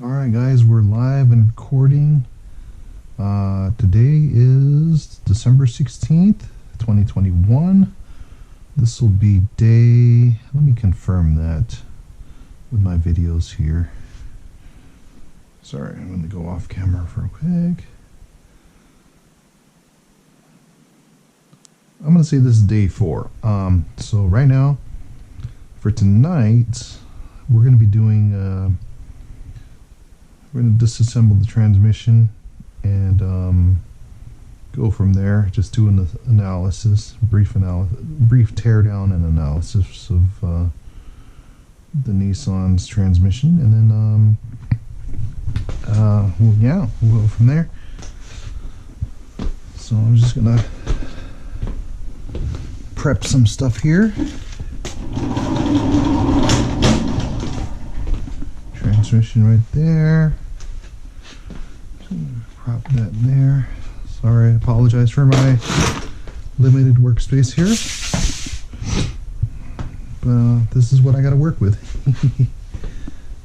Alright guys, we're live and recording. Today is December 16th, 2021. This will be day, let me confirm that with my videos here. Sorry, I'm going to go off camera for a quick. I'm going to say this is day 4. So right now, for tonight, we're going to be doing... we're going to disassemble the transmission and go from there. Just doing the analysis, brief teardown and analysis of the Nissan's transmission, and then well, yeah, we'll go from there. So I'm just gonna prep some stuff here. Transmission right there. Prop that in there. Sorry, I apologize for my limited workspace here. But this is what I got to work with.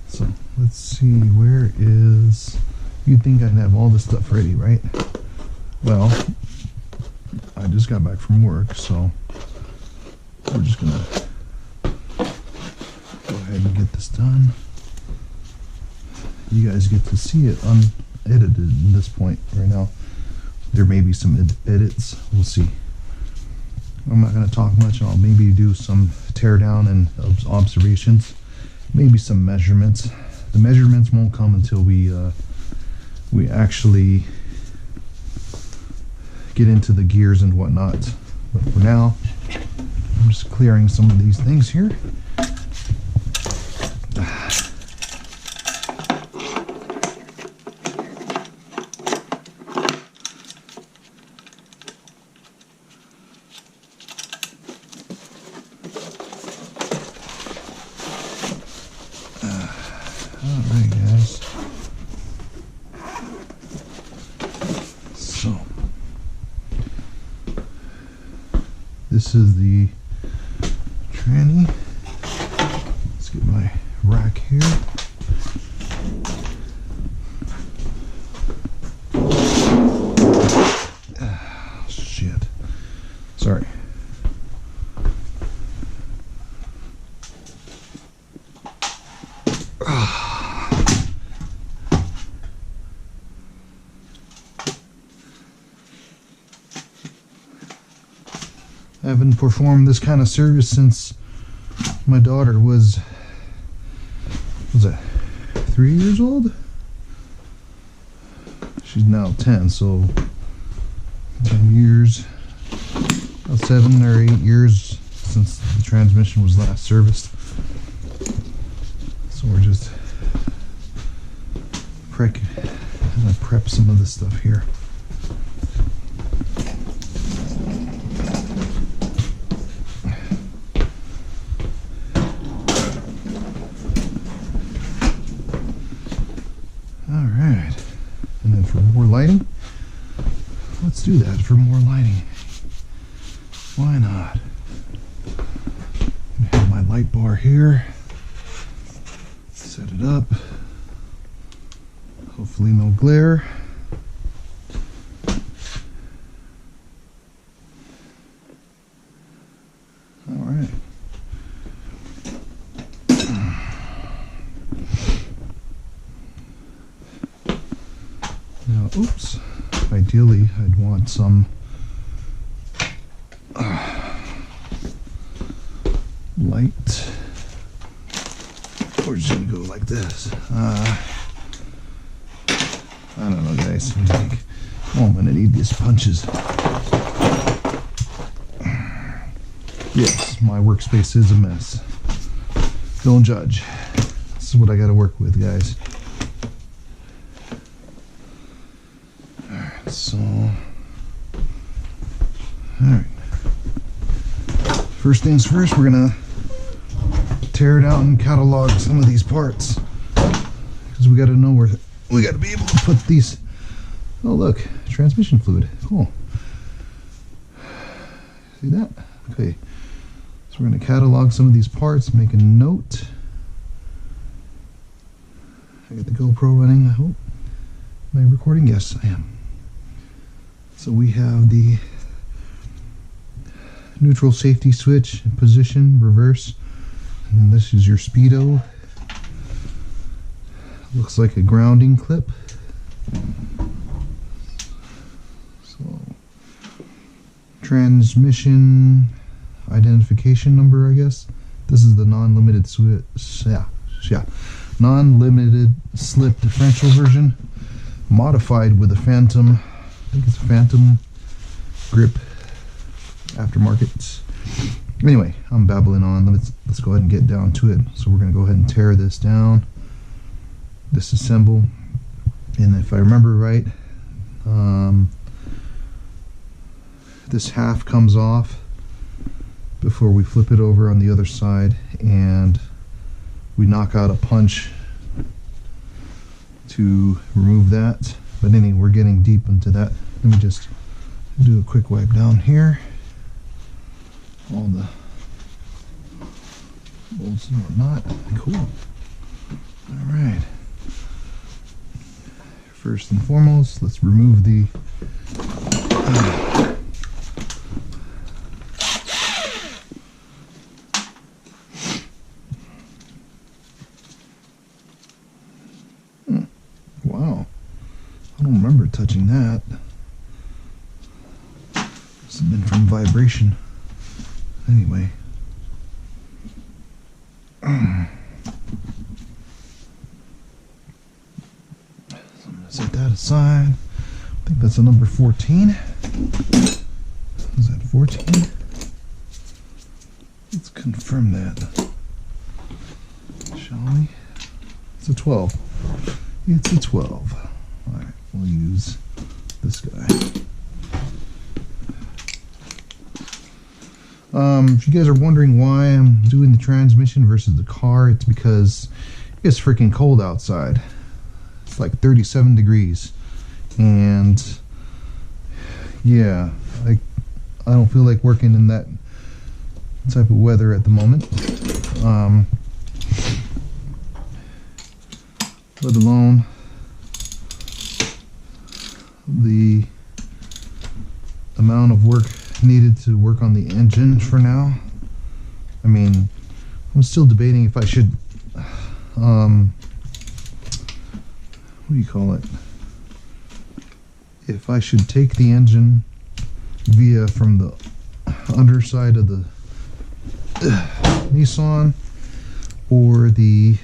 So let's see, where is... You'd think I'd have all this stuff ready, right? Well, I just got back from work, so we're just gonna go ahead and get this done. You guys get to see it unedited in this point right now. There may be some edits, we'll see. I'm not going to talk much. I'll maybe do some teardown and observations, maybe some measurements. The measurements won't come until we actually get into the gears and whatnot. But for now, I'm just clearing some of these things here. Alright guys, so this is the tranny. Let's get my rack here. Shit, sorry. I haven't performed this kind of service since my daughter was that 3 years old? She's now 10, so 10 years, about 7 or 8 years since the transmission was last serviced. So we're just gonna prep some of this stuff here. Alright, and then for more lighting, let's do that for more lighting. Why not? I have my light bar here. Set it up. Hopefully no glare. Alright. Now, oops, ideally I'd want some light. We're just gonna go like this. I don't know guys, seems like, oh, I'm gonna need these punches. Yes, my workspace is a mess. Don't judge. This is what I gotta work with, guys. Alright, so... Alright. First things first, we're gonna tear it out and catalog some of these parts. Because we gotta know where... We gotta be able to put these... Oh look, transmission fluid. Cool. See that? Okay. So we're gonna catalog some of these parts, make a note. I got the GoPro running, I hope. Am I recording? Yes, I am. So we have the neutral safety switch, position, reverse, and this is your speedo. Looks like a grounding clip. So, transmission identification number, I guess. This is the non-limited switch. Yeah, non-limited slip differential version, modified with a Phantom. I think it's a Phantom grip aftermarket. Anyway, I'm babbling on. Let's go ahead and get down to it. So we're going to go ahead and tear this down, disassemble, and if I remember right, this half comes off before we flip it over on the other side, and we knock out a punch to remove that. But anyway, we're getting deep into that. Let me just do a quick wipe down here. All the bolts and whatnot. Cool. All right. First and foremost, let's remove the wow. I don't remember touching that. This has been from vibration. Anyway. So I'm going to set that aside. I think that's a number 14. Is that 14? Let's confirm that. Shall we? It's a 12. It's a 12. Alright, we'll use this guy. If you guys are wondering why I'm doing the transmission versus the car, it's because it's freaking cold outside. It's like 37 degrees. And yeah, I don't feel like working in that type of weather at the moment. Let alone the amount of work needed to work on the engine for now. I mean, I'm still debating if I should what do you call it, if I should take the engine via from the underside of the Nissan or the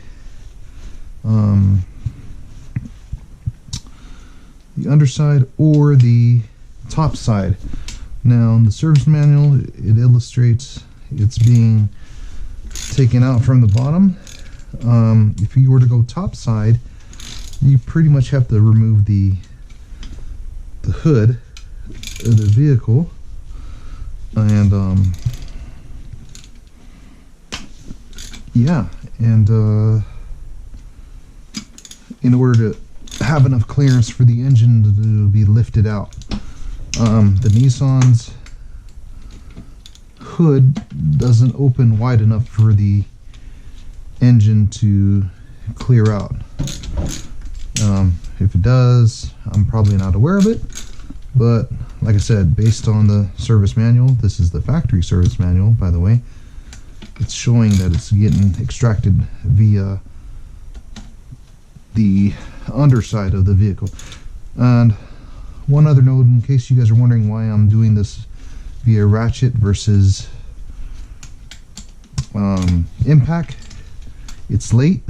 underside or the top side. Now, in the service manual, it illustrates it's being taken out from the bottom. If you were to go top side, you pretty much have to remove the hood of the vehicle, and yeah, and in order to have enough clearance for the engine to be lifted out. The Nissan's hood doesn't open wide enough for the engine to clear out. If it does, I'm probably not aware of it, but like I said, based on the service manual, this is the factory service manual, by the way, it's showing that it's getting extracted via the underside of the vehicle. And one other note, in case you guys are wondering why I'm doing this via ratchet versus impact, it's late.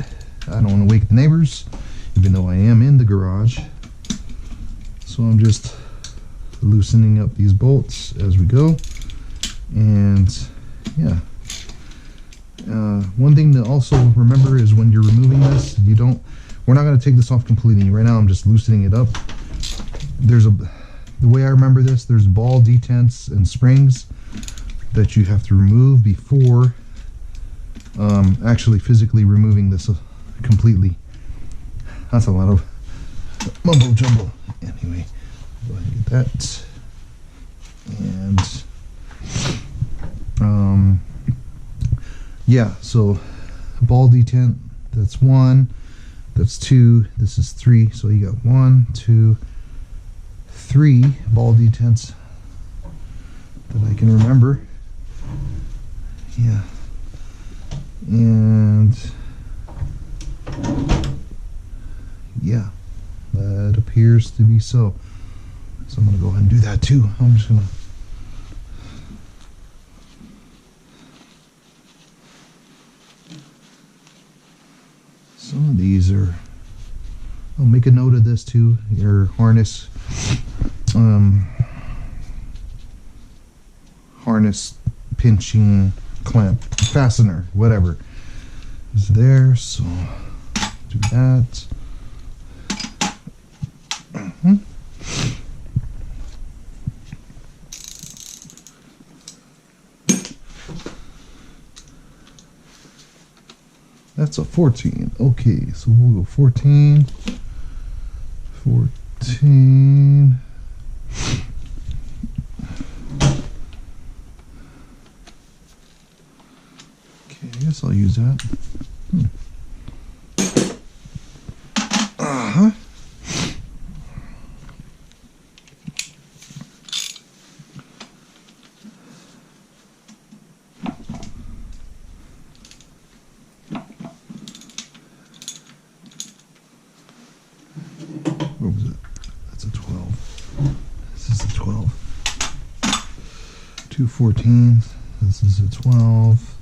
I don't want to wake the neighbors, even though I am in the garage. So I'm just loosening up these bolts as we go. And yeah. One thing to also remember is when you're removing this, we're not going to take this off completely. Right now I'm just loosening it up. The way I remember this, there's ball detents and springs that you have to remove before actually physically removing this completely. That's a lot of mumbo jumbo. Anyway, go ahead and get that. And yeah, so ball detent, that's one. That's 2. This is 3. So you got 1, 2, 3 ball detents that I can remember. Yeah. And yeah, that appears to be so. So I'm going to go ahead and do that too. I'm just going to some of these are, I'll make a note of this too. Your harness harness pinching clamp fastener, whatever is there, so do that. That's a 14. Okay, so we'll go 14. 14. Okay, I guess I'll use that. Uh-huh. What was it? That's a 12. This is a 12. 2 14s. This is a 12.